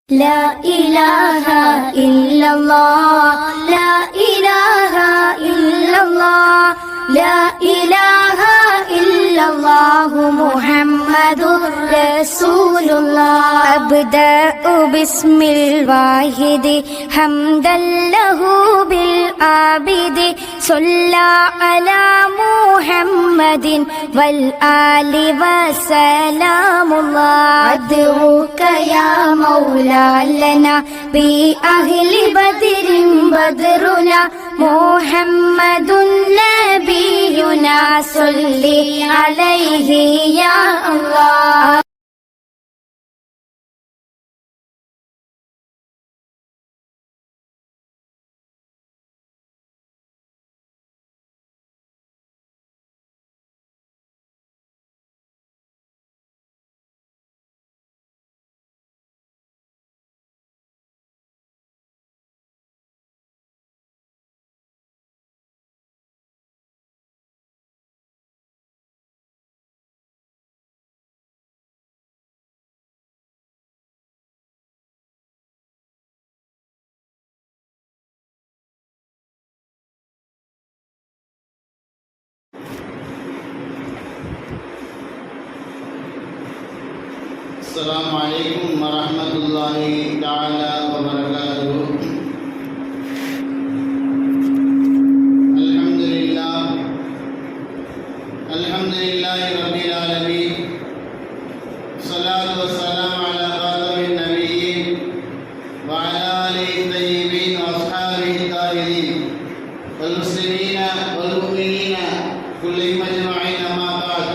لا إله إلا الله لا إله إلا الله لا إله إلا الله محمد رسول الله أبدأ باسم الواحد حمدا له بالعابد صلى على محمد والآل وسلام الله أدعوك يا مولا لنا بأهل بدر بدرنا محمد نبينا صل عليه يا الله. السلام عليكم ورحمة الله تعالى وبركاته. الحمد لله رب العالمين، الصلاة والسلام على خاتم النبيين وعلى آله الطيبين وأصحابه الطاهرين والمسلمين والمؤمنين كلهم أجمعين. أما بعد،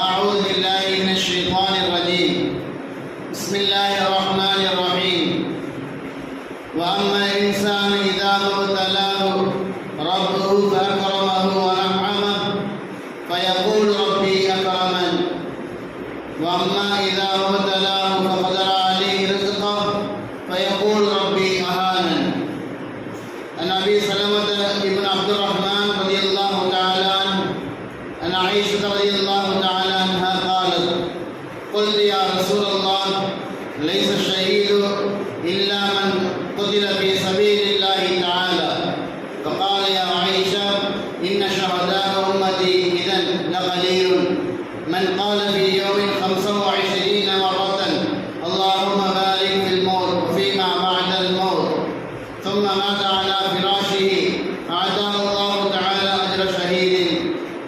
أعوذ بالله من الشيطان الرجيم. بسم الله الرحمن الرحيم. وأما الإنسان إذا ما ابتلاه ربه فأكرمه ونعمه فيقول ربي أكرمن وأما إذا ما ابتلاه فقدر عليه رزقه فيقول ربي أهانن. عن أبي سلمة بن عبد الرحمن رضي الله تعالى عنه عن عائشة رضي الله تعالى عنها قالت: قلت يا رسول الله ليس الشهيد إلا من قتل في سبيل الله تعالى. فقال يا عائشة: إن شهداء أمتي إذا لقليل. من قال في يوم 25 مرة اللهم بارك في الموت وفيما بعد الموت ثم مات على فراشه أعطاه الله تعالى أجر شهيد.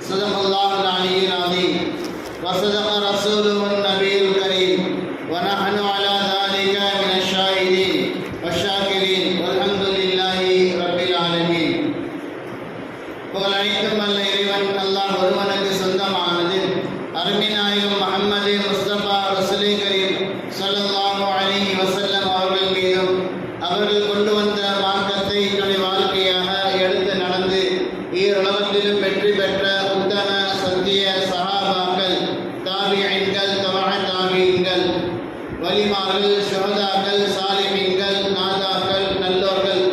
صدق الله العلي العظيم وصدق رسوله النبي الكريم ونحن على ذلك من الشاهدين والشاكرين والحمد لله رب العالمين. புகழ் அனைத்தும் அல்ல இறைவன் அல்லாஹ் ஒருவனுக்கு சொந்தமானது. அருமைநாயகம் முஹம்மது முஸ்தபா ரசூலே கரீம் ஸல்லல்லாஹு அலைஹி வஸல்லம் அவர்கள் மீதும் அவர்கள் கொண்டு வந்த மார்க்கத்தை தன்னுடைய வாழ்க்கையாக எடுத்து நடந்து ஈருலகத்திலும் வெற்றி பெற்ற உத்தம சத்திய சஹாபாக்கள், தாபிஈன்கள், தபஅ தாபிஈன்கள், வலிமார்கள், ஷுஹதாக்கள், சாலிஹீன்கள், நாதாக்கள், நல்லோர்கள்,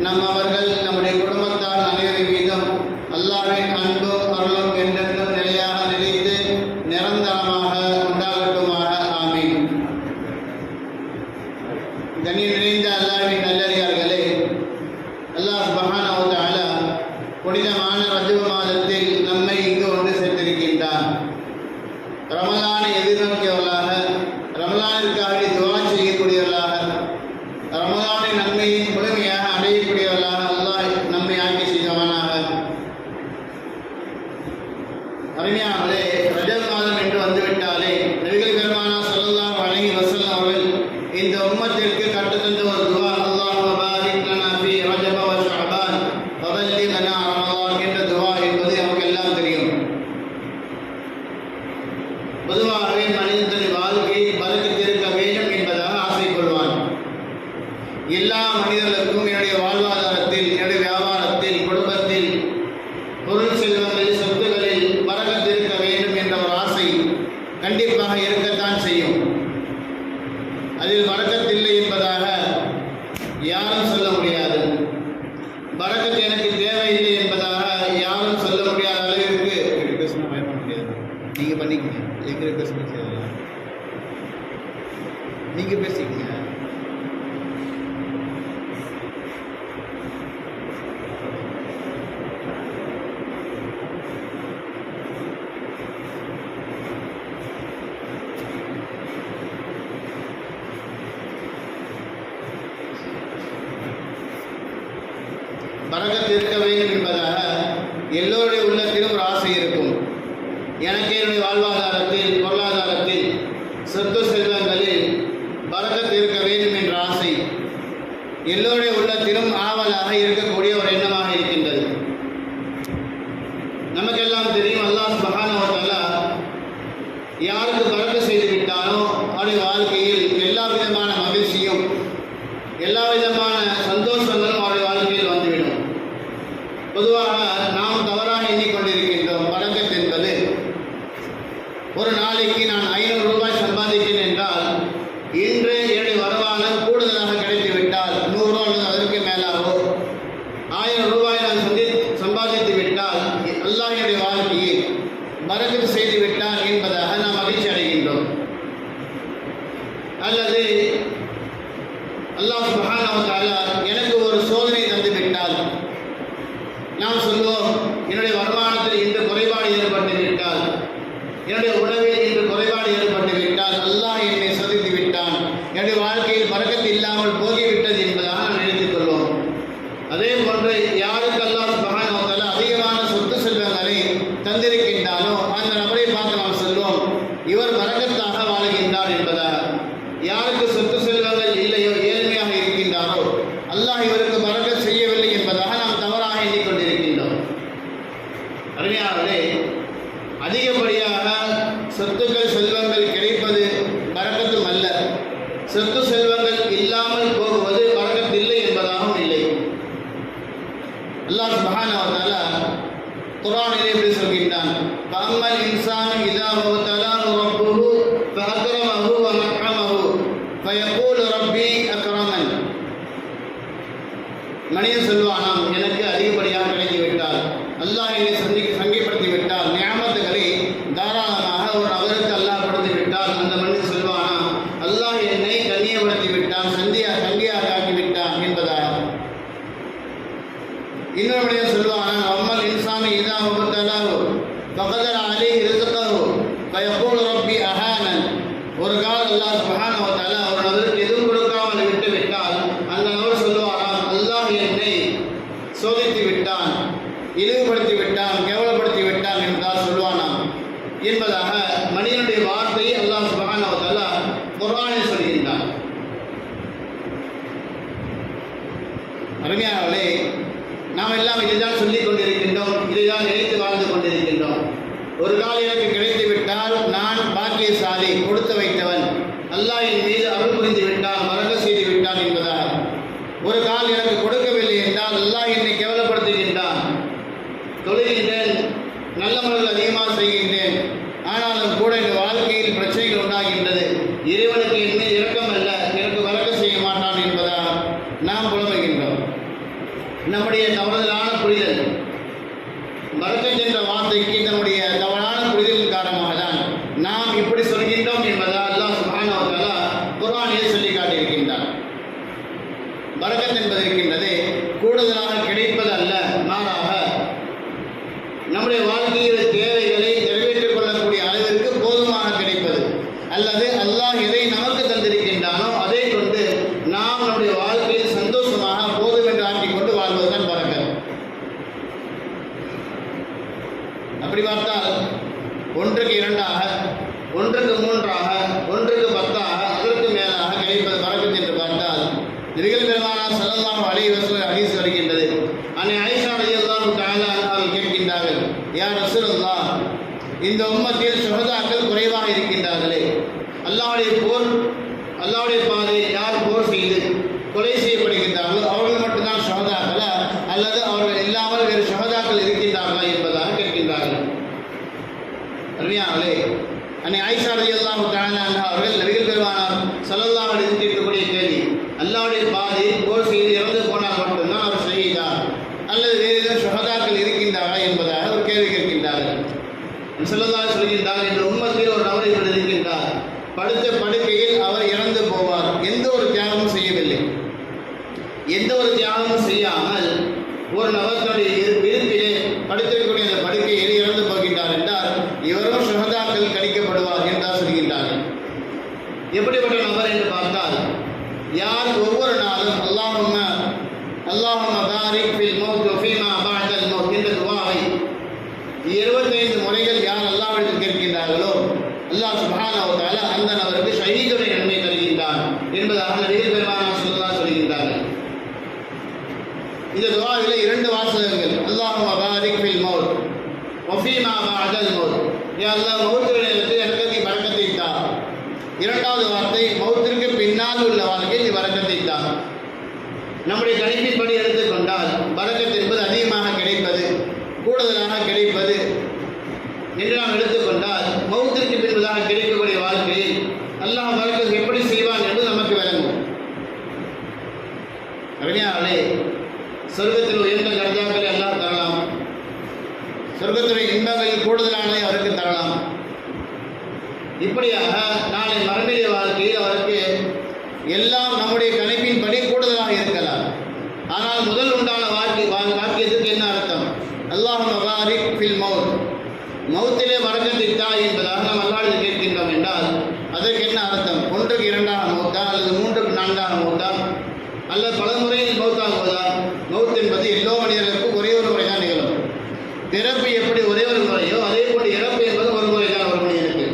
நம்மவர்கள், நம்முடைய குடும்பத்தார் அனைவரின் மீதும் அல்லாஹ்வின் அன்பும் அருளும் என்றென்றும் நிலையாக நிலைத்து நிரந்தரமாக உண்டாகட்டுமாக. ஆமீன். கண்ணியம் நிறைந்த அல்லாஹ்வின் நல்லடியார்களே, அல்லாஹ் சுப்ஹானஹு வ தஆலா புனிதமான ரஜப் மாதத்தில் நம்மை இங்கு ஒன்று சேர்த்திருக்கின்றார். ரமலானை எதிர்நோக்கியவர்களாக, ரமலானிற்காக துஆ செய்யக்கூடியவர்களாக, ரமலானின் நன்மையை முழுமையாக அடையக்கூடியவர்களாக அல்லாஹ் நம்மை ஆக்கி செய்தவனாக. அருமையானவர்களே, ரஜப் மாதம் என்று வந்துவிட்டாலே நபிகள் பெருமானார் ஸல்லல்லாஹு அலைஹி வஸல்லம் அவர்கள் இந்த உம்மத்திற்கு கற்றுத்தந்த ஒரு துஆ, அல்லாஹும்ம பாரிக் லனா ஃபீ ரஜப வ ஷஅபான் வ பல்லிக்னா ரமலான் என்ற துஆ என்பது நமக்கு எல்லாம் தெரியும். பொதுவாகவே மனிதனுடைய வாழ்க்கை பரக்கத்திருக்க வேண்டும் என்பதாக ஆசை கொள்வான். எல்லா மனிதர்களுக்கும் என்னுடைய வாழ்வாதாரத்தில், என்னுடைய வியாபாரத்தில், குடும்பத்தில், பொருள் செல்வங்களில், சொத்துகளில் பரக்கத்திருக்க வேண்டும் என்ற ஒரு ஆசை கண்டிப்பாக இருக்கத்தான் செய்யும். அதில் பரக்கத்தில்லை என்பதாக யாரும் சொல்ல முடியாது. பரக்கத்து எனக்கு தேவையில்லை என்பதாக யாரும் சொல்ல முடியாத அளவிற்கு ரிக்வெஸ்ட் பயப்பட முடியாது. நீங்கள் பண்ணிக்கங்க, எங்கே ரிக்வெஸ்ட் செய்யலாம். நீங்கள் பேசிக்கங்க. பரக்கத் இருக்க வேண்டும் என்பதாக எல்லோருடைய உள்ளத்திலும் ஒரு ஆசை இருக்கும். எனக்கு என்னுடைய வாழ்வாதாரத்தில், பொருளாதாரத்தில், சொத்து செல்வங்களில் பரக்கத் இருக்க வேண்டும் என்ற ஆசை எல்லோருடைய உள்ளத்திலும் ஆவலாக இருக்கக்கூடிய ஒரு எண்ணமாக இருக்கின்றது. நமக்கெல்லாம் தெரியும், அல்லாஹ் சுப்ஹானஹு வ தஆலா யாருக்கு பரக்கத் செய்து விட்டானோ அவருடைய வாழ்க்கையில் எல்லா விதமான மகிழ்ச்சியும், எல்லா விதமான சந்தோஷங்களும் அவருடைய வாழ்க்கையில் வந்துவிடும். பொதுவாக நாம் தவறாக எண்ணிக்கொண்டிருக்கின்றோம். பரக்கத் என்பது ஒரு நாளைக்கு நான் 500 ரூபாய் சம்பாதிக்கிறேன் என்றால் இன்று என்னுடைய வருமானம் கூடுதலாக கிடைத்துவிட்டால் 100 ரூபாய் அல்லது அதற்கு மேலாகோ 1000 ரூபாய் நான் சம்பாதித்து விட்டால் அல்லாஹ் என்னுடைய வாழ்க்கையை பரக்கத் செய்து விட்டான் என்பதாக நாம் மகிழ்ச்சி அடைகின்றோம். அல்லது அல்லாஹ் சுப்ஹானஹு வ தஆலா எனக்கு ஒரு சோதனை தந்து விட்டால் நாம் சொல்வோம், என்னுடைய வருமானத்தில் இன்று குறைபாடு ஏற்பட்டு விட்டால், என்னுடைய உணவில் இன்று குறைபாடு ஏற்பட்டு விட்டால் அல்லாஹ் என்னை சோதித்து விட்டான், என்னுடைய வாழ்க்கையில் பரக்கத் இல்லாமல் போகிவிட்டது என்பதாக நாம் நினைத்துக் கொள்வோம். அதே போன்று யாருக்கு அல்லாஹ் சுப்ஹானஹு வ தஆலா அதிகமான சொத்து செல்வங்களை தந்திருக்கின்றானோ அந்த நபரை பார்த்து நாம் சொல்வோம், இவர் பரக்கத்தாக வாழ்கின்றார் என்பதாக. யாருக்கு சொத்து செல்வங்கள் இல்லையோ, ஏழ்மையாக இருக்கின்றாரோ, அல்லாஹ் இவருக்கு பரக்கத் செய்யவில்லை என்பதாக நாம் தவறாக எண்ணிக்கொண்டிருக்கின்றோம். அருமையானவர்களே, அதிகப்படியாக சொத்துக்கள் செல்வங்கள் கிடைப்பது பரக்கத்தும் அல்ல, சொத்து செல்வங்கள் இல்லாமல் போகுவது பரக்கத் இல்லை என்பதாகவும் இல்லை. அல்லாஹ் சுப்ஹானஹு வ தஆலா குர்ஆனிலே இப்படி சொல்கின்றான், ஃபஅம்மல் இன்சானு இதா மப்தலாஹு ரப்புஹு ஃபஅக்ரமஹு வ நஅமஹு ஃபயகூலு ரப்பி அக்ரமன். மனிதன் சொல்வானாம், எனக்கு அதிகப்படியாக கிடைத்து விட்டால், அல்லாஹ் என்னை சங்கைப்படுத்தி விட்டால், நியாமத்துகளை தாராளமாக ஒரு நபருக்கு அல்லாஹ் படுத்தி விட்டால், அந்த மனிதன் சொல்வானாம், அல்லாஹ் என்னை கண்ணியப்படுத்தி விட்டான், சங்கையாக ஆக்கி விட்டான் என்பதாக. இன்னொரு மனிதன் சொல்வானாம், அம்மல் இன்சானு இதா மப்தலாஹு ஃபகதர அலைஹி ரிஸ்கஹு ஃபயகூலு ரப்பி அஹானன். ஒரு கால் அல்லாஹ் சுப்ஹானஹு வ தஆலா ஒரு நபருக்கு எதுவும் கொடுக்காமல் விட்டு விட்டால் அந்த நபர் சொல்லுவாராம், அல்லாஹ் என்னை சோதித்து விட்டான், இழிவுபடுத்தி விட்டான், கேவலப்படுத்தி விட்டான் என்றால் சொல்வானாம் என்பதாக மனிதனுடைய வார்த்தையை அல்லாஹ் சுப்ஹானஹு வ தஆலா குர்ஆனில் சொல்கின்றான். அருமையானவர்களே, நாம் எல்லாம் இதைதான் சொல்லிக் கொண்டிருக்கின்றோம், இதைதான் நினைத்து வாழ்ந்து கொண்டிருக்கின்றோம். ஒரு கால் எனக்கு கிடைத்து விட்டால் நான் பாக்கியசாலி, கொடுத்து வைத்தவன், அல்லாஹ் என் மீது அருள் புரிந்து விட்டான், பரக்கத் செய்து விட்டான் என்பதாக. ஒரு கால் எனக்கு கொடுக்கவில்லை என்றால் அல்லாஹ் என்னை கேவலப்படுத்துகின்றான். தொழுகின்றேன், நல்ல முறையில் அதிகமாக செய்கின்றேன், ஆனாலும் கூட இந்த வாழ்க்கையில் பிரச்சனைகள் உண்டாகின்றது, இறைவனுக்கு என் மீது இரக்கம் அல்ல, எனக்கு பரக்கத் செய்ய மாட்டான் என்பதாக நாம் புலம்புகின்றோம். நம்முடைய தவறுதலான புரிதல், பரக்கத் என்ற வார்த்தைக்கு நம்முடைய தவறான புரிதலின் காரணமாக தான் நாம் இப்படி சொல்கின்றோம் என்பதால் அல்லாஹ் சுப்ஹானஹு வ தஆலா குர்ஆனில் சொல்லி காட்டியிருக்கின்றார். பரக்கத் என்பது இருக்கின்றது கூடுதலாக கிடைப்பது அல்ல, மாறாக நம்முடைய வாழ்க்கையில் தேவைகளை நிறைவேற்றிக் கொள்ளக்கூடிய அளவிற்கு போதுமாக கிடைப்பது, அல்லது அல்லாஹ் எதை நமக்கு தந்திருக்கின்றானோ அதை கொண்டு நாம் நம்முடைய வாழ்க்கையில் சந்தோஷமாக போதும் என்று ஆக்கிக் கொண்டு வாழ்வதுதான் பரக்கத். அப்படி பார்த்தால் ஒன்றுக்கு 2ஆக, ஒன்றுக்கு 3ஆக, ஒன்றுக்கு 10ஆக, அதற்கு மேலாக கிடைப்பது பரக்கத் என்று பார்த்தால் நபிகள் பெருமானார் ஸல்லல்லாஹு அலைஹி வஸல்லம் ஹதீஸ் வருகின்றது. அன்னை ஆயிஷா ரலியல்லாஹு தஆலா அவர்கள் கேட்கின்றார்கள், யா ரசூலல்லாஹ், இந்த உம்மத்தில் ஷுஹதாக்கள் குறைவாக இருக்கின்றார்களே, அல்லாஹ்வுடைய பாதையில் யார் போர் செய்து கொலை செய்யப்படுகின்றார்களோ அவர்கள் மட்டும்தான் ஷுஹதாக்களா, அல்லது அவர்கள் இல்லாமல் வேறு ஷுஹதாக்கள் இருக்கின்றார்களா என்பதாக கேட்கின்றார்கள். அருமையானவர்களே, அன்னை ஆயிஷா ரலியல்லாஹு தஆலா அவர்கள் நபிகள் பெருமானார் ஸல்லல்லாஹு அலைஹி வஸல்லம் கேட்கக்கூடிய கேள்வி, அல்லாஹ்வுடைய பாதையில் போர் செய்து இறந்து போனால் மட்டும்தான் அவர் ஷஹீதா, அல்லது வேறு ஏதாவது ஷுஹதாக்கள் இருக்கின்றாரா என்பதாக ஒரு கேள்வி கேட்கின்றார்கள். ஸல்லல்லாஹு அலைஹி வஸல்லம் சொல்கின்றார், இந்த உம்மத்தில் ஒரு நபர் இப்படி இருக்கின்றார், படுத்த படுக்கையில் அவர் இறந்து போவார், எப்படிப்பட்ட நபர் என்று பார்த்தால், யார் ஒவ்வொரு நாளும் அல்லாஹும்ம பாரிக் ஃபில் மௌத் வ ஃபீமா பஅதல் மௌத் என்ற துஆவை 25 முறைகள் யார் அல்லாஹ்விடம் கேட்கின்றார்களோ அல்லாஹ் சுப்ஹானஹு வ தஆலா அந்த நபருக்கு ஷஹீதுடைய நன்மை தருகின்றான் என்பதாக நபிகள் பெருமானார் ஸல்லல்லாஹு சொல்கின்றார்கள். இந்த துஆவிலே 2 வாசகங்கள், அல்லாஹும்ம பாரிக் ஃபில் மௌத் வ ஃபீமா பஅதல் மௌத், யா அல்லாஹ் மௌத்துடைய நேரத்தில் எனக்கு நீ பரக்கத்தை தா. இரண்டாவது வார்த்தை, மௌத்திற்கு பின்னால் உள்ள வாழ்க்கையில் நீ பரக்கத்தை தா. நம்முடைய கணிப்பின்படி எடுத்துக்கொண்டால் பரக்கத் என்பது அதிகமாக கிடைப்பது, கூடுதலாக கிடைப்பது என்று நாம் எடுத்துக்கொண்டால் மௌத்திற்கு பின்பதாக கிடைக்கக்கூடிய வாழ்க்கையில் அல்லாஹ் பரக்கத் எப்படி செய்வான் என்று நமக்கு விளங்கும். அறிஞர்களே, சொர்க்கத்தில் உயர்ந்த தர்ஜாக்களை அல்லாஹ் தரலாம், சொர்க்கத்துடைய இன்பங்களில் கூடுதலானதை அவருக்கு தரலாம். இப்படியாக நாளை மறுமைய வாழ்க்கையில் அவருக்கு எல்லாம் நம்முடைய கணிப்பின்படி கூடுதலாக இருக்கலாம். ஆனால் முதல் உண்டான வாக்கியத்துக்கு என்ன அர்த்தம்? அல்லாஹும்ம பாரிக் ஃபில் மௌத், மௌத்திலே பரக்கத்தை தா என்பதாக நாம் அல்லாஹ்விடம் கேட்கின்றோம் என்றால் அதற்கு என்ன அர்த்தம்? 1க்கு 2ஆக மௌத்தா, அல்லது 3க்கு 4ஆக மௌத்தா, அல்லது பல முறையில் மௌத்தாகுவதா? மௌத் என்பது எல்லோ மனிதர்களுக்கும் ஒரே ஒரு முறை தான் நிகழும். பிறப்பு எப்படி ஒரே ஒரு முறையோ அதே போல இறப்பு என்பது ஒரு முறை தான் ஒரு மனிதனுக்கு.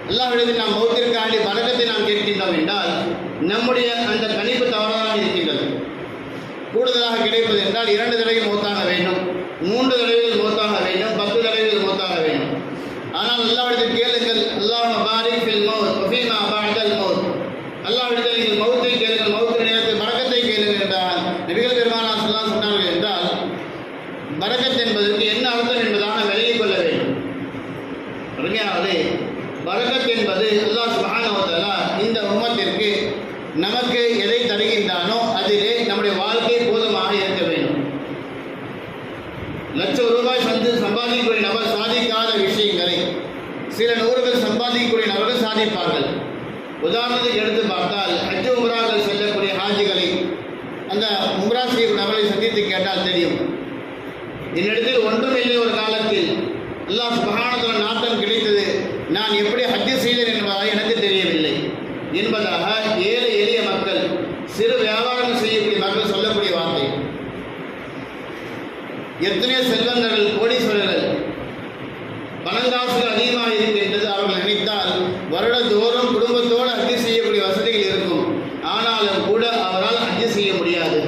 அல்லாஹ்விடத்தில் நாம் மௌத்திற்காண்டி பரக்கத்தை நாம் கேட்கின்றோம் என்றால் நம்முடைய அந்த கணிப்பு தவறாக இருக்கின்றது. கூடுதலாக கிடைப்பது என்றால் 2 தடவைகள் மௌத்தாக வேண்டும், 3 தடவைகள் மௌத்தாக வேண்டும், 10 தடவைகள் மௌத்தாக வேண்டும். ஆனால் அல்லாஹ்விடத்தில் கேளுங்கள், அல்லாஹும்ம பாரிக் ஃபில் மௌத் வ ஃபீமா பஅதல் மௌத், அல்லாஹ்விடத்தில் நீங்கள் மௌத்தை கேளுங்கள், மௌத்தின் நேரத்தில் பரக்கத்தை கேளுங்கள் என்றால் நபிகள் பெருமானார் ஸல்லல்லாஹு அலைஹி வஸல்லம் சொன்னார்கள் என்றால் பரக்கத் என்பதற்கு என்ன அர்த்தம் என்பதாக விளங்கிக் கொள்ள வேண்டும். அறிஞர்களே, பரக்கத் என்பது அல்லாஹ் சுப்ஹானஹு வ தஆலா இந்த உம்மத்திற்கு நமக்கு எதை தருகின்றானோ அதிலே நம்முடைய வாழ்க்கை போதுமாக இருக்க வேண்டும். லட்சம் ரூபாய் சம்பாதிக்கக்கூடிய நபர் சாதிக்காத விஷயங்களை சில நூறுகள் சம்பாதிக்கக்கூடிய நபர்கள் சாதிப்பார்கள். உதாரணத்துக்கு எடுத்து பார்த்தால் ஹஜ் உம்ராக்கள் செல்லக்கூடிய ஹாஜிகளை, அந்த உம்ரா செய்யக்கூடிய நபரை சந்தித்து கேட்டால் தெரியும், என்னிடத்தில் ஒன்றுமில்லை ஒரு காலத்தில், அல்லாஹ் சுப்ஹானஹு வ தஆலா நாட்டம் கிடைத்தது, நான் எப்படி ஹஜ் செய்தேன் என்பதாக எனக்கு தெரியவில்லை என்பதாக ஏழை எளிய மக்கள், சிறு வியாபாரம் செய்யக்கூடிய மக்கள் சொல்லக்கூடிய வார்த்தை. எத்தனையோ செல்வந்தர்கள், கோடீஸ்வரர்கள், பணங்காசுகள் அதிகமாக இருக்கின்றது, அவர்கள் நினைத்தால் வருடந்தோறும் குடும்பத்தோடு ஹஜ் செய்யக்கூடிய வசதிகள் இருக்கும். ஆனாலும் கூட அவரால் ஹஜ் செய்ய முடியாது.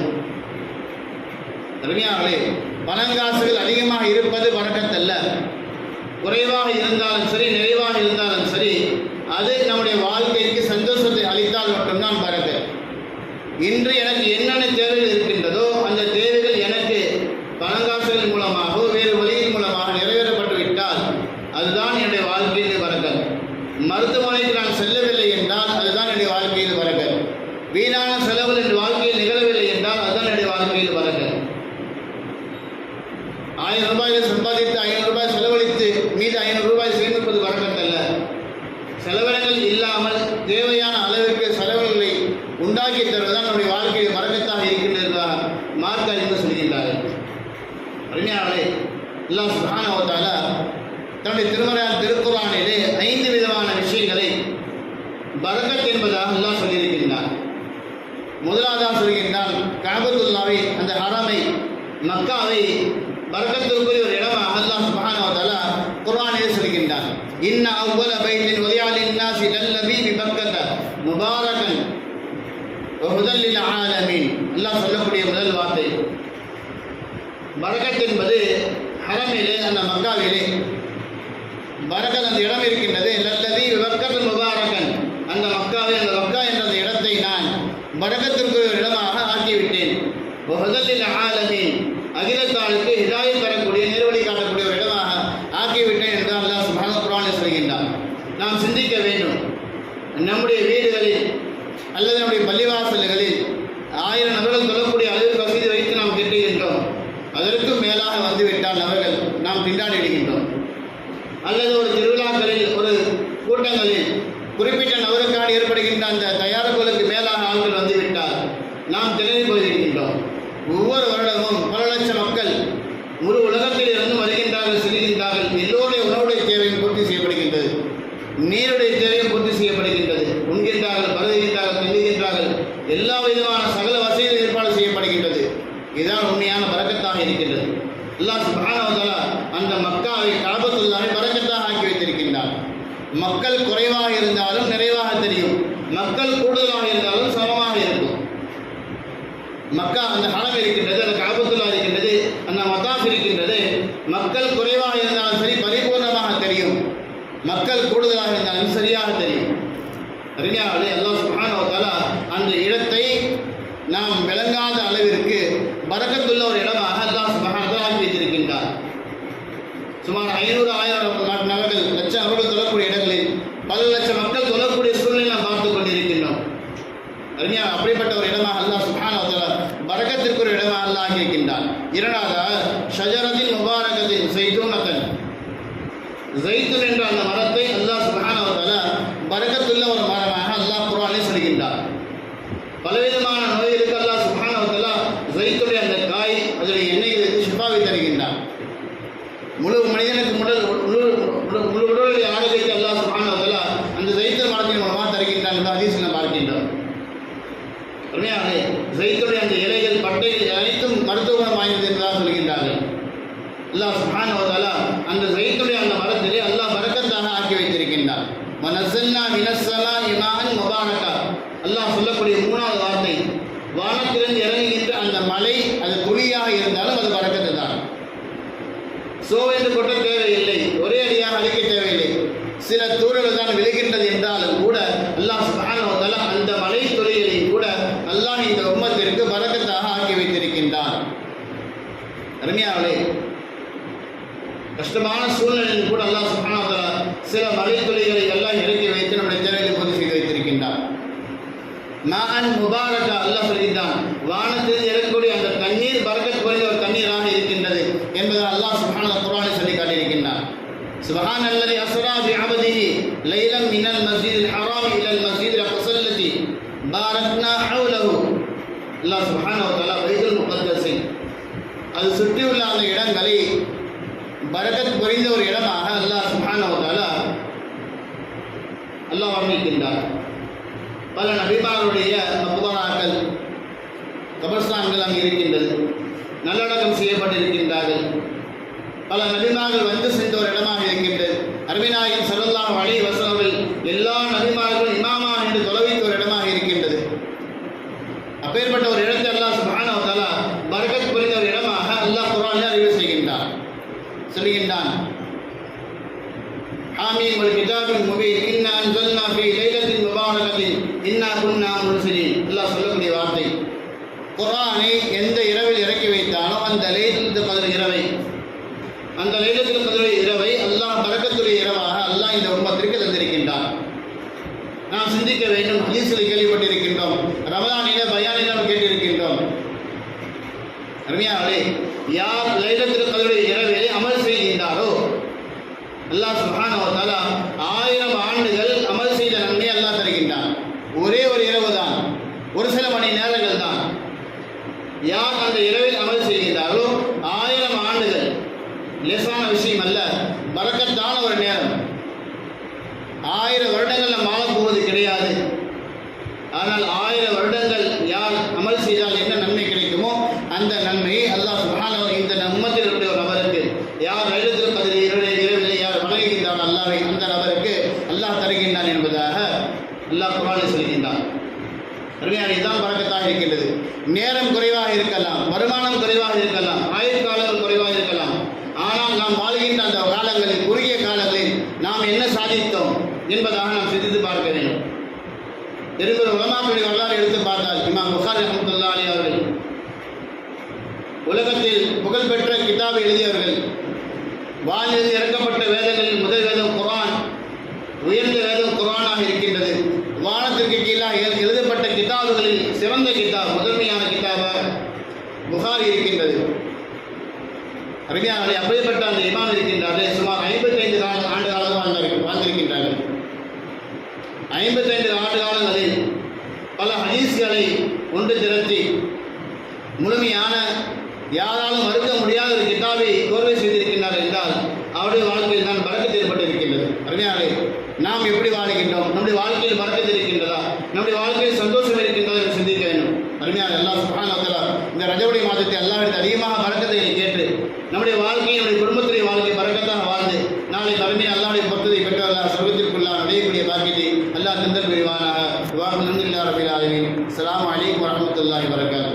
அறிஞர்களே, பணங்காசுகள் அதிகமாக இருப்பது பரக்கத்தல்ல. குறைவாக இருந்தாலும் சரி, நிறைவாக இருந்தாலும் சரி, அது நம்முடைய வாழ்க்கைக்கு சந்தோஷத்தை அளித்தால் மட்டும்தான் பரக்கத். இன்று எனக்கு என்னென்ன தேவைகள் இருக்கின்றதோ அந்த தேவைகள் எனக்கு பணங்காசுகள் மூலமாகவோ வேறு வழியின் மூலமாக நிறைவேறப்பட்டு விட்டால் அதுதான் என்னுடைய வாழ்க்கையில் பரக்கத். மருத்துவமனைக்கு நான் செல்லவில்லை என்றால் அதுதான் என்னுடைய வாழ்க்கையில் பரக்கத். வீணான செலவுகள் என் வாழ்க்கையில் நிகழவில்லை என்றால் அதுதான் என்னுடைய வாழ்க்கையில் பரக்கத். 1000 ரூபாயை சம்பாதித்து 500 ரூபாய் செலவழித்து மீது 500 ரூபாய் சேமிப்பது பரக்கத் அல்ல. செலவினங்கள் இல்லாமல் தேவையான அளவிற்கு செலவுகளை உண்டாக்கி தருவதுதான் நம்முடைய வாழ்க்கையில் பரக்கத்தாக இருக்கின்றதாக மார்க்க அறிஞர்கள் சொல்கின்றார்கள். அறிஞர்களே, அல்லாஹ் சுப்ஹானஹு வ தஆலா தன்னுடைய திருக்குர்ஆனிலே 5 விதமான விஷயங்களை பரக்கத் என்பதாக அல்லாஹ் சொல்லியிருக்கின்றார். முதலாவதாக சொல்கின்றான், கஅபத்துல்லாஹை, அந்த ஹரமை, மக்காவை பரக்கத்திற்குரிய ஒரு இடமாக அல்லாஹ் சுப்ஹானஹு வ தஆலா குர்ஆனிலே சொல்கின்றார். இன்ன அவ்வல பைத்தின் வதியா லின்னாஸி லல்லதி பிபக்கத முபாரகன் வ ஹுதல் லில் ஆலமீன். அல்லாஹ் சொல்லக்கூடிய முதல் வார்த்தை பரக்கத் என்பது ஹரமிலே, அந்த மக்காவிலே பரக்கத் அந்த இடம் இருக்கின்றது. லல்லதி பிபக்கத முபாரகன், அந்த மக்காவை, அந்த மக்கா என்ற அந்த இடத்தை நான் பரக்கத்திற்குரிய ஒரு இடமாக ஆக்கிவிட்டேன். வ ஹுதல் லில் ஆலமீன், அகிலத்தாளுக்கு ஹிதாயத் தரக்கூடிய, நேர்வழி காட்டக்கூடிய ஒரு இடமாக ஆக்கிவிட்டேன் என்று அல்லாஹ் சுப்ஹானஹு குர்ஆனில் சொல்கின்றார். நாம் சிந்திக்க வேண்டும், நம்முடைய வீடுகளில் அல்லது நம்முடைய பள்ளிவாசல்களில் 1000 நபர்கள் தொழக்கூடிய அளவிற்கு வசதி வைத்து நாம் கட்டுகின்றோம். அதற்கும் மேலாக வந்துவிட்டால் நபர்கள் நாம் திண்டாடிடுகின்றோம். அல்லது ஒரு திருவிழாக்களில், ஒரு கூட்டங்களில் குறிப்பிட்ட நபருக்கான ஏற்படுகின்ற அந்த தயாரிப்புகளுக்கு மேலாக ஆட்கள் வந்துவிட்டால் நாம் திணறி போயிருக்கின்றோம். ஒவ்வொரு வருடமும் பல லட்சம் மக்கள் முழு உலகத்தில் இருந்து வருகின்றார்கள், செல்கின்றார்கள். எல்லோருடைய உணவுடைய தேவையும் பூர்த்தி செய்யப்படுகின்றது, நீருடைய தேவையும் பூர்த்தி செய்யப்படுகின்றது. எல்லா விதமான சகல வசதிகள் ஏற்பாடு செய்யப்படுகின்றது. இதுதான் உண்மையான பரக்கத்தாக இருக்கின்றது. அல்லாஹ் சுப்ஹானஹு வ தஆலா அந்த மக்காவை கஅபத்துல்லாஹை பரக்கத்தாக ஆக்கி வைத்திருக்கின்றார். மக்கள் குறைவாக இருந்தாலும் நிறைவாக தெரியும், மக்கள் கூடுதலாக இருந்தாலும் சமமாக இருக்கும். மக்கா அந்த ஹரம் இருக்கின்றது, அந்த கஅபத்துல்லா இருக்கின்றது, அந்த மதாஃப் இருக்கின்றது. மக்கள் குறைவாக இருந்தாலும் சரி பரிபூர்ணமாக தெரியும், மக்கள் கூடுதலாக இருந்தாலும் சரியாக தெரியும். அறிஞர்களே, அல்லாஹ் சுப்ஹானஹு வ தஆலா அந்த இடத்தை நாம் விளங்காத அளவிற்கு பரக்கத்துள்ள ஒரு இடமாக அல்லாஹ் சுப்ஹானஹு வ தஆலா ஆக்கி வைத்திருக்கின்றார். சுமார் 500,000 நபர்கள், லட்சம் நபர்கள் தொழக்கூடிய இடங்களில் பல லட்சம் மக்கள் தொழக்கூடிய சூழ்நிலை நாம் பார்த்துக் கொண்டிருக்கின்றோம். அறிஞர் அப்படிப்பட்ட ஒரு இடமாக அல்லாஹ் சுப்ஹானஹு வ தஆலா பரக்கத்திற்கு ஒரு இடமாக அல்லாஹ் ஆக்கியிருக்கின்றார். இரண்டாவதாக ஷஜரத்தின் முபாரகத்தின் ஸைத்தூனத்தன், ஸைத்தூன் என்ற அந்த மரத்தை அல்லாஹ் சுப்ஹானஹு வ தஆலா பரக்கத்துள்ள ஒரு மரமாக அல்லாஹ் குர்ஆனில் சொல்கின்றார். பலவிதமான நோய்களுக்கு அல்லாஹ் சுப்ஹானஹு வ தஆலா ஸைத்துடைய அந்த காய், அதனுடைய எண்ணெய்களுக்கு ஷிஃபாவை தருகின்றார். முழு மனிதனுக்கு முழு உடலுடைய ஆரோக்கியத்தை அல்லாஹ் சுப்ஹானஹு வ தஆலா அந்த ஸைத்தூன் மரத்தின் மூலமாக தருகின்றார் என்று ஹதீஸில் பார்க்கின்றோம். உண்மையாகவே ஸைத்துடைய அந்த இலைகள், பட்டைகள் அனைத்தும் மருத்துவ குணம் வாய்ந்தது என்றுதான் சொல்கின்றார்கள். அல்லாஹ் சுப்ஹானஹு வ தஆலா அந்த ஸைத்துடைய அந்த மரத்திலே அல்லாஹ் பரக்கத்தாக ஆக்கி வைத்திருக்கின்றார். வனஸல்னா மினஸ் ஸமாஇ மாஅன் முபாரக்கா, அல்லாஹ் சொல்லக்கூடிய மூணாவது வார்த்தை, வானத்திலிருந்து இறங்குகின்ற அந்த மலை அது துளியாக இருந்தாலும் அது பரக்கத்து தான். சோவென்று கொட்ட தேவையில்லை, ஒரே அடியாக அழிக்க தேவையில்லை, சில தூரல் தான் விழுகின்றது என்றாலும் கூட அல்லாஹ் சுப்ஹானஹு வ தஆலா அந்த மலை துளிகளையும் கூட அல்லாஹ் இந்த உம்மத்திற்கு பரக்கத்தாக ஆக்கி வைத்திருக்கின்றார். அருமையானவர்களே, கஷ்டமான சூழ்நிலையில் கூட அல்லாஹ் சுப்ஹானஹு வ தஆலா சில மலை துளிகளை எல்லாம் இறக்கி வைத்து நம்முடைய தேவையை பூர்த்தி செய்து வைத்திருக்கின்றார். மாஅன் முபாரக்கா, அல்லாஹ் சொல்கின்றான், வானத்தில் இறக்கக்கூடிய அந்த தண்ணீர் பரக்கத் குறைந்த ஒரு தண்ணீராக இருக்கின்றது என்பதை அல்லாஹ் சுப்ஹானஹு வ தஆலா குர்ஆனில் சொல்லி காட்டியிருக்கின்றார். சுப்ஹானல்லதி அஸ்ரா பிஅப்திஹி லைலன் மினல் மஸ்ஜிதில் ஹராம் இலல் மஸ்ஜிதில் அக்ஸல் லதி பாரக்னா ஹவ்லஹு. அல்லாஹ் சுப்ஹானஹு வ தஆலா பைத்துல் முகத்தஸில் அது சுற்றியுள்ள அந்த இடங்களை பரக்கத் குறைந்த ஒரு இடமாக அல்லாஹ் சுப்ஹானஹு வ தஆலா அல்லாஹ் வர்ணிக்கின்றார். பல நபிமாருடைய மக்பராக்கள், கபர்ஸ்தான்கள் அங்கே இருக்கின்றது, நல்லடக்கம் செய்யப்பட்டிருக்கின்றார்கள். பல நபிமார்கள் வந்து சென்ற ஒரு இடமாக இருக்கின்றது. அருமைநாயகம் ஸல்லல்லாஹு அலைஹி வஸல்லம் எல்லா நபிமார்களும் இமாமாக என்று தொலைவித்த ஒரு இடமாக இருக்கின்றது. அப்பேற்பட்ட ஒரு இடத்தை அல்லாஹ் சுப்ஹானஹு வ தஆலா பரக்கத் குறைந்த ஒரு இடமாக அல்லாஹ் குர்ஆனில் அறிவு செய்கின்றான். சொல்லுகின்றான், ஹாமீம் வல் கிதாபில் முபீன் இன்னா அன்ஸல்னா ஃபீ லைலத்தின் முபாரகத்தின் இன்னா குன்னா முர்ஸிலீன். அல்லாஹ் சொல்லக்கூடிய வார்த்தை, குர்ஆனை எந்த இரவில் இறக்கி வைத்தானோ அந்த லைலத்துல் கத்ர் இரவை, அந்த லைலத்துல் கத்ர் இரவை அல்லாஹ் பரக்கத்துடைய இரவாக அல்லாஹ் இந்த உம்மத்திற்கு தந்திருக்கின்றான். நாம் சிந்திக்க வேண்டும். ஹதீஸில் கேள்விப்பட்டிருக்கின்றோம், ரமலானிலே பயானில் நாம் கேட்டிருக்கின்றோம். அருமையானவர்களே, யார் லைலத்துல் கத்ருடைய இரவிலே அமல் செய்கின்றாரோ அல்லாஹ் சுப்ஹானஹு வ தஆலா 1000 ஆண்டுகள் அமல் செய்த நன்மை அல்லாஹ் தருகின்றான். ஒரே ஒரு இரவு தான், ஒரு சில மணி நேரங்கள் தான். யார் அந்த இரவில் அமல் செய்கின்றாரோ 1000 ஆண்டுகள், லேசான விஷயம் அல்ல, பரக்கத்தான ஒரு நேரம். 1000 வருடங்கள் நாம் வாழப் போவது கிடையாது. ஆனால் 1000 வருடங்கள் யார் அமல் செய்தால் என்ன நன்மை கிடைக்குமோ அந்த நன்மையை அல்லாஹ் சுப்ஹானஹு வ தஆலா இந்த உம்மத்தில் இருக்கிற ஒரு நபருக்கு, யார் லைலத்துல் கத்ர் இரவிலே யார் வணங்குகின்றான் அல்லாஹ்வை, அந்த நபருக்கு அல்லாஹ் தருகின்றான் என்பதாக அல்லாஹ் குர்ஆனில் சொல்கின்றான். அருமையான இதுதான் பரக்கத்தாக இருக்கின்றது. நேரம் குறைவாக இருக்கலாம், வருமானம் குறைவாக இருக்கலாம், ஆயுட்காலங்கள் குறைவாக இருக்கலாம். ஆனால் நாம் வாழ்கின்ற அந்த காலங்களில், குறுகிய காலங்களில் நாம் என்ன சாதித்தோம் என்பதாக நாம் சிந்தித்து பார்க்க வேண்டும். பெரும்பெரும் உலமாக்களுடைய வரலாறு எடுத்து பார்த்தால் இமாம் புகாரி ரஹ்மத்துல்லாஹி அலைஹி அவர்கள் உலகத்தில் புகழ்பெற்ற கிதாபை எழுதியவர்கள். வானிலிருந்து இறக்கப்பட்ட வேதங்களில் முதல் வேதம் குர்ஆன், உயர்ந்த வேதம் குர்ஆனாக இருக்கின்றது. வானத்திற்கு கீழாக எழுதப்பட்ட கிதாபுகளில் சிறந்த கிதாப், முதன்மையான கிதாபாக புகாரி இருக்கின்றது. அருமையானவர்களே, அப்படிப்பட்ட அந்த இமாம் இருக்கின்றார்கள். சுமார் 55 ஆண்டு காலம் வாழ்ந்திருக்கின்றார்கள். 55 ஆண்டு காலங்களில் பல ஹதீஸ்களை ஒன்று திரட்டி முழுமையான, யாராலும் மறுக்க முடியாத ஒரு கிதாபை கோர்வை செய்திருக்கின்றார் என்றால் அவருடைய வாழ்க்கையில் தான் பரக்கத்து ஏற்பட்டிருக்கின்றது. அருமையானவர்களே, நாம் எப்படி வாழ்கின்றோம்? நம்முடைய வாழ்க்கையில் பரக்கத்து இருக்கின்றதா? நம்முடைய வாழ்க்கையில் சந்தோஷம் இருக்கின்றதா என்று சிந்திக்க அல்லாஹ் சுப்ஹானஹு வ தஆலா இந்த ரஜபுடைய மாதத்தை அல்லாஹ்விடத்தில் அதிகமாக பரக்கத்தை கேட்டு நம்முடைய வாழ்க்கையை நம்முடைய குடும்பத்துடைய வாழ்க்கை பரக்கத்தாக வாழ்ந்து நாளை மறுமையில் அல்லாஹ்வுடைய பொறுத்ததை பெற்று அல்லாஹ் சொர்க்கத்திற்குள்ளாக நுழையக்கூடிய பாக்கியத்தை அல்லாஹ் தந்தல் புரிவானாக. அல்ஹம்துலில்லாஹி ரப்பில் ஆலமீன். அஸ்ஸலாமு அலைக்கும் வரஹ்மத்துல்லாஹி வபரகாத்துஹு.